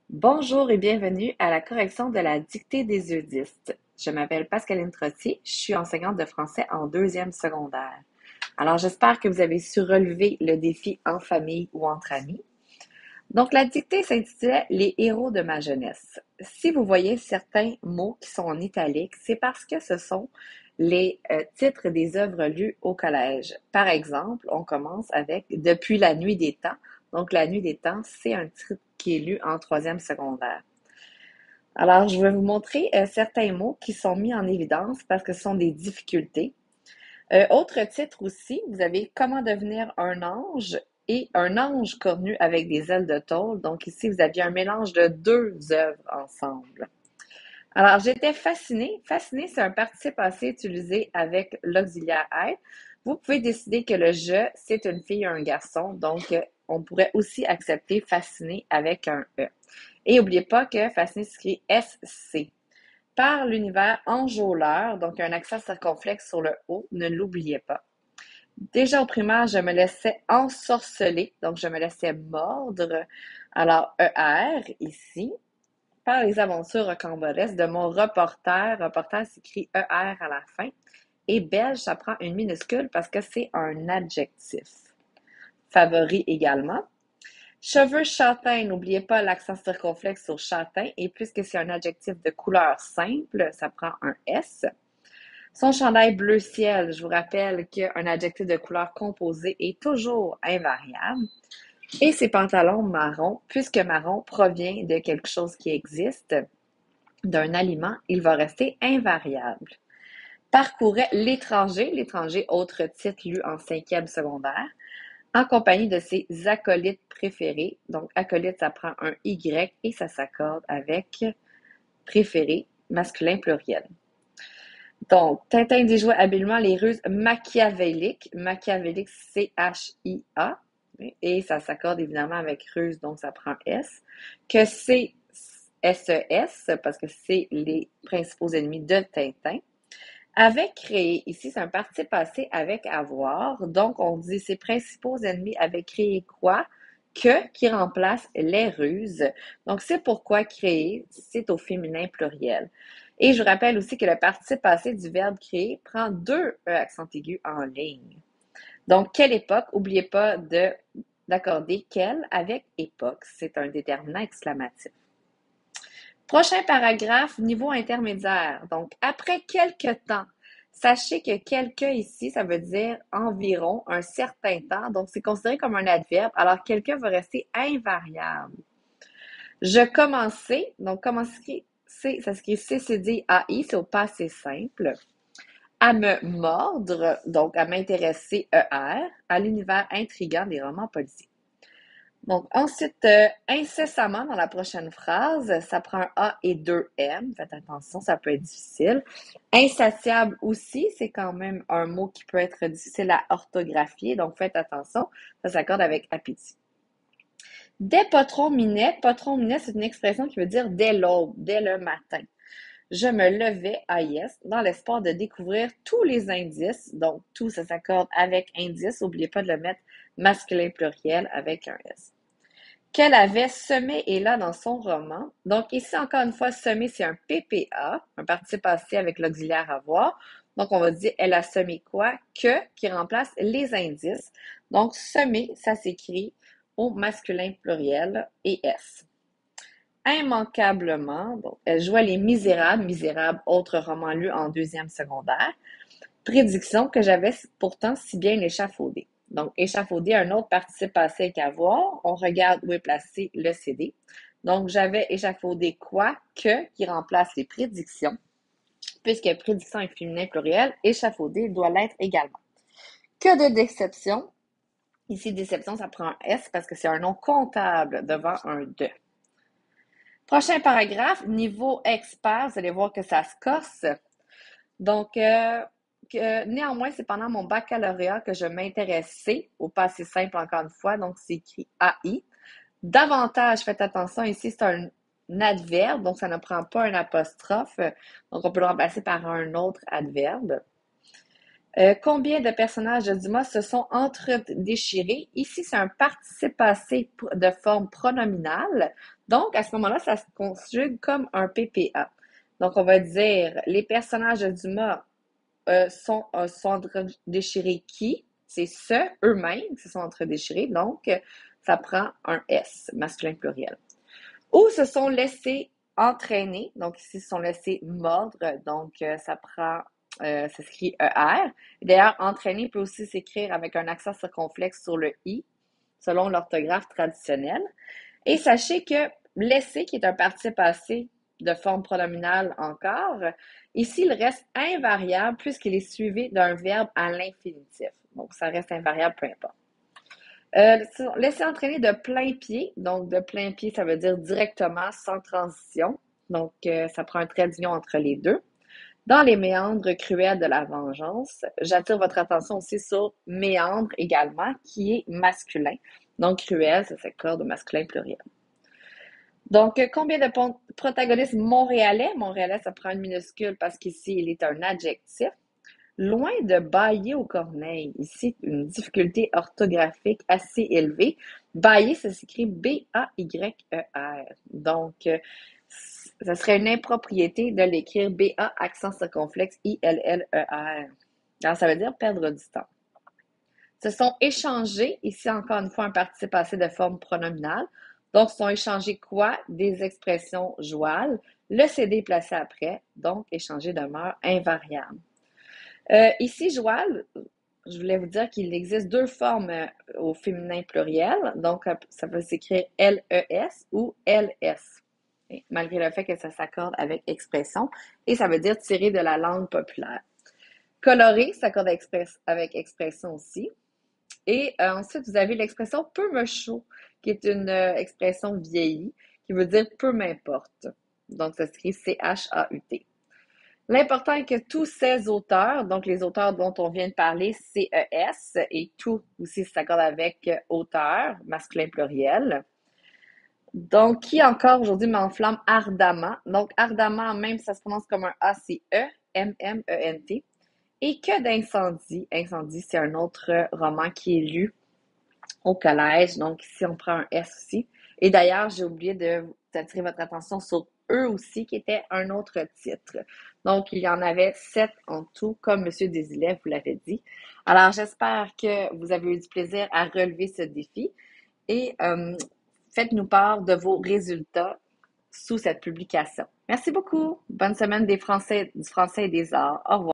Bonjour et bienvenue à la correction de la dictée des eudistes. Je m'appelle Pascaline Trottier, je suis enseignante de français en deuxième secondaire. Alors j'espère que vous avez su relever le défi en famille ou entre amis. Donc la dictée s'intitulait Les héros de ma jeunesse. Si vous voyez certains mots qui sont en italique, c'est parce que ce sont les titres des œuvres lues au collège. Par exemple, on commence avec Depuis la nuit des temps. Donc la nuit des temps, c'est un titre qui est lu en troisième secondaire. Alors, je vais vous montrer certains mots qui sont mis en évidence parce que ce sont des difficultés. Autre titre aussi, vous avez Comment devenir un ange et un ange cornu avec des ailes de tôle. Donc ici, vous aviez un mélange de deux œuvres ensemble. Alors, j'étais fascinée. Fascinée, c'est un participe passé utilisé avec l'auxiliaire être. Vous pouvez décider que le je, c'est une fille ou un garçon. Donc, on pourrait aussi accepter fasciné avec un E. Et n'oubliez pas que fasciné s'écrit SC. Par l'univers enjôleur, donc un accent circonflexe sur le O, ne l'oubliez pas. Déjà au primaire, je me laissais ensorceler, donc je me laissais mordre. Alors, ER ici, par les aventures rocambolesques de mon reporter. Reporter s'écrit ER à la fin. Et belge, ça prend une minuscule parce que c'est un adjectif. Favori également. Cheveux châtains, n'oubliez pas l'accent circonflexe sur châtain. Et puisque c'est un adjectif de couleur simple, ça prend un S. Son chandail bleu ciel, je vous rappelle qu'un adjectif de couleur composée est toujours invariable. Et ses pantalons marron, puisque marron provient de quelque chose qui existe, d'un aliment, il va rester invariable. Parcourait l'étranger, l'étranger, autre titre lu en cinquième secondaire, en compagnie de ses acolytes préférés. Donc, acolyte, ça prend un Y et ça s'accorde avec préféré, masculin pluriel. Donc, Tintin déjouait habilement les ruses machiavéliques. Machiavélique, C-H-I-A. Et ça s'accorde évidemment avec ruse, donc ça prend S. Que c'est S-E-S, parce que c'est les principaux ennemis de Tintin. Avait créé, ici c'est un participe passé avec avoir, donc on dit ses principaux ennemis avaient créé quoi? Que qui remplace les ruses. Donc c'est pourquoi créer, c'est au féminin pluriel. Et je vous rappelle aussi que le participe passé du verbe créer prend deux E accent aigu en ligne. Donc quelle époque? N'oubliez pas d'accorder quelle avec époque. C'est un déterminant exclamatif. Prochain paragraphe, niveau intermédiaire. Donc, après quelques temps, sachez que quelque ici, ça veut dire environ un certain temps. Donc, c'est considéré comme un adverbe. Alors, quelqu'un va rester invariable. Je commençais, donc commencer, ça s'écrit C-C-D-A-I, c'est au passé simple. À me mordre, donc à m'intéresser ER, à l'univers intriguant des romans policiers. Donc, ensuite, incessamment dans la prochaine phrase, ça prend un A et deux M. Faites attention, ça peut être difficile. Insatiable aussi, c'est quand même un mot qui peut être difficile à orthographier. Donc, faites attention, ça s'accorde avec appétit. Dès patron minet, c'est une expression qui veut dire dès l'aube, dès le matin. Je me levais à yes dans l'espoir de découvrir tous les indices. Donc, tout ça s'accorde avec indice. N'oubliez pas de le mettre masculin pluriel avec un S. Qu'elle avait semé est là dans son roman. Donc, ici, encore une fois, semé, c'est un PPA, un participe passé avec l'auxiliaire avoir. Donc, on va dire, elle a semé quoi? Que, qui remplace les indices. Donc, semé, ça s'écrit au masculin pluriel et S. Immanquablement, donc, elle jouait Les Misérables, Misérables, autre roman lu en deuxième secondaire. Prédiction que j'avais pourtant si bien échafaudée. Donc, échafaudé, un autre participe passé avec avoir. On regarde où est placé le CD. Donc, j'avais échafaudé quoi? Que, qui remplace les prédictions. Puisque prédiction est féminin pluriel, échafaudé doit l'être également. Que de déception. Ici, déception, ça prend un S parce que c'est un nom comptable devant un de. Prochain paragraphe, niveau expert, vous allez voir que ça se corse. Donc, néanmoins, c'est pendant mon baccalauréat que je m'intéressais au passé simple, encore une fois, donc c'est écrit AI. Davantage, faites attention, ici c'est un adverbe, donc ça ne prend pas un apostrophe, donc on peut le remplacer par un autre adverbe. Combien de personnages de Dumas se sont entre-déchirés? Ici, c'est un participe passé de forme pronominale. Donc, à ce moment-là, ça se conjugue comme un PPA. Donc, on va dire les personnages de Dumas sont entre-déchirés qui? C'est ceux, eux-mêmes, qui se sont entre-déchirés. Donc, ça prend un S, masculin pluriel. Ou se sont laissés entraîner. Donc, ici, se sont laissés mordre. Donc, ça s'écrit ER. D'ailleurs, entraîner peut aussi s'écrire avec un accent circonflexe sur le I, selon l'orthographe traditionnelle. Et sachez que laisser, qui est un participe passé de forme pronominale encore, ici, il reste invariable puisqu'il est suivi d'un verbe à l'infinitif. Donc, ça reste invariable, peu importe. Laisser entraîner de plein pied. Donc, de plein pied, ça veut dire directement, sans transition. Donc, ça prend un trait d'union entre les deux. Dans les méandres cruels de la vengeance, j'attire votre attention aussi sur méandre également, qui est masculin. Donc, cruel, ça s'accorde au masculin pluriel. Donc, combien de protagonistes montréalais? Montréalais, ça prend une minuscule parce qu'ici, il est un adjectif. Loin de bâiller aux corneilles, ici, une difficulté orthographique assez élevée. Bâiller, ça s'écrit B-A-Y-E-R. Donc, ça serait une impropriété de l'écrire B-A accent circonflexe I-L-L-E-R. Alors, ça veut dire perdre du temps. Se sont échangés, ici encore une fois un participe passé de forme pronominale. Donc, se sont échangés quoi? Des expressions jouales. Le CD placé après, donc échanger demeure invariable. Ici, Joal, je voulais vous dire qu'il existe deux formes au féminin pluriel. Donc, ça peut s'écrire L-E-S ou L-S, malgré le fait que ça s'accorde avec expression. Et ça veut dire tirer de la langue populaire. Coloré s'accorde avec expression aussi. Et ensuite, vous avez l'expression peu me chaud, qui est une expression vieillie, qui veut dire peu m'importe. Donc, ça s'écrit C-H-A-U-T. L'important est que tous ces auteurs, donc les auteurs dont on vient de parler, C-E-S, et tout aussi s'accorde avec auteur, masculin pluriel. Donc, qui encore aujourd'hui m'enflamme ardemment? Donc, ardemment, même ça se prononce comme un A, c'est E-M-M-E-N-T. Et que d'incendie? Incendie, c'est un autre roman qui est lu au collège. Donc, ici, on prend un S aussi. Et d'ailleurs, j'ai oublié d'attirer votre attention sur eux aussi, qui était un autre titre. Donc, il y en avait 7 en tout, comme M. Desilets vous l'avait dit. Alors, j'espère que vous avez eu du plaisir à relever ce défi et faites-nous part de vos résultats sous cette publication. Merci beaucoup. Bonne semaine du français et des arts. Au revoir.